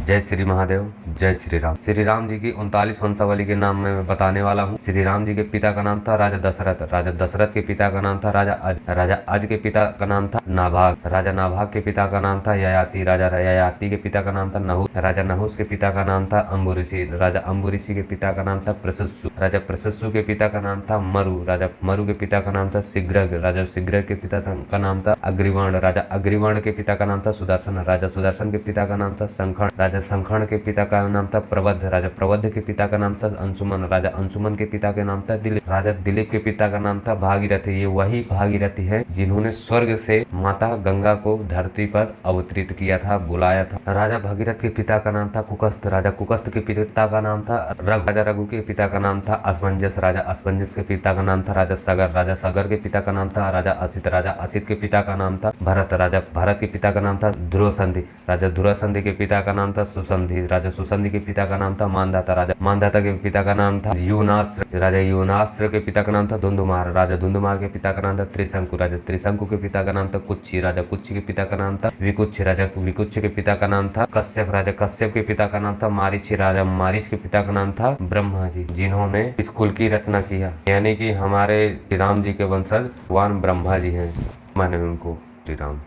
जय श्री महादेव, जय श्री राम। श्री राम जी की 39 वंशावली के नाम में मैं बताने वाला हूँ। श्री राम जी के पिता का नाम था राजा दशरथ। राजा दशरथ के पिता का नाम था राजा अज। राजा अज के पिता का नाम था नाभाग। राजा नाभाग के पिता का नाम था ययाति। राजा ययाति के पिता का नाम था नहुस। राजा नहुस के पिता का नाम था अम्बुऋषि। राजा अम्बुऋषि के पिता का नाम था प्रशस्सु। राजा प्रशस्सु के पिता का नाम था मरु। राजा मरु के पिता का नाम था शीघ्रग। राजा शीघ्रग के पिता का नाम था अग्रिवर्ण। राजा अग्रिवर्ण के पिता का नाम था सुदर्शन। राजा सुदर्शन के पिता का नाम था संखण। राजा संखण के पिता का नाम था प्रबद्ध। राजा प्रबद्ध के पिता का नाम था अंशुमन। राजा अंशुमन के पिता का नाम था दिलीप। राजा दिलीप के पिता का नाम था भागीरथी। ये वही भागीरथी है जिन्होंने स्वर्ग से माता गंगा को धरती पर अवतरित किया था, बुलाया था। राजा भगीरथ के पिता का नाम था कुकस्थ। राजा कुकस्थ के पिता का नाम था रघु। राजा रघु के पिता का नाम था असमंजस। राजा असमंजस के पिता का नाम था राजा सगर। राजा सगर के पिता का नाम था राजा असित। राजा असित के पिता का नाम था भरत। राजा भरत के पिता का नाम था ध्रुवसंधि। राजा ध्रुवसंधि के पिता का नाम था सुसंधि। राजा सुसंधि के पिता का नाम था मानधाता। राजा मानधाता के पिता का नाम था यूनास्त्र। राजा यूनास्त्र के पिता का नाम था धुंधुमार। राजा धुंधुमार के पिता का नाम था त्रिशंकु। राजा त्रिशंकु के पिता का नाम था कुच्छी। राजा कुच्छी के पिता का नाम था विकुच्छ। राजा विकुच्छ के पिता का नाम था कश्यप। राजा कश्यप के पिता का नाम था मारीच। राजा मारीच के पिता का नाम था ब्रह्मा जी, जिन्होंने इस कुल की रचना किया, यानी कि हमारे श्री राम जी के वंशज भगवान ब्रह्मा जी हैं। माने उनको श्री राम।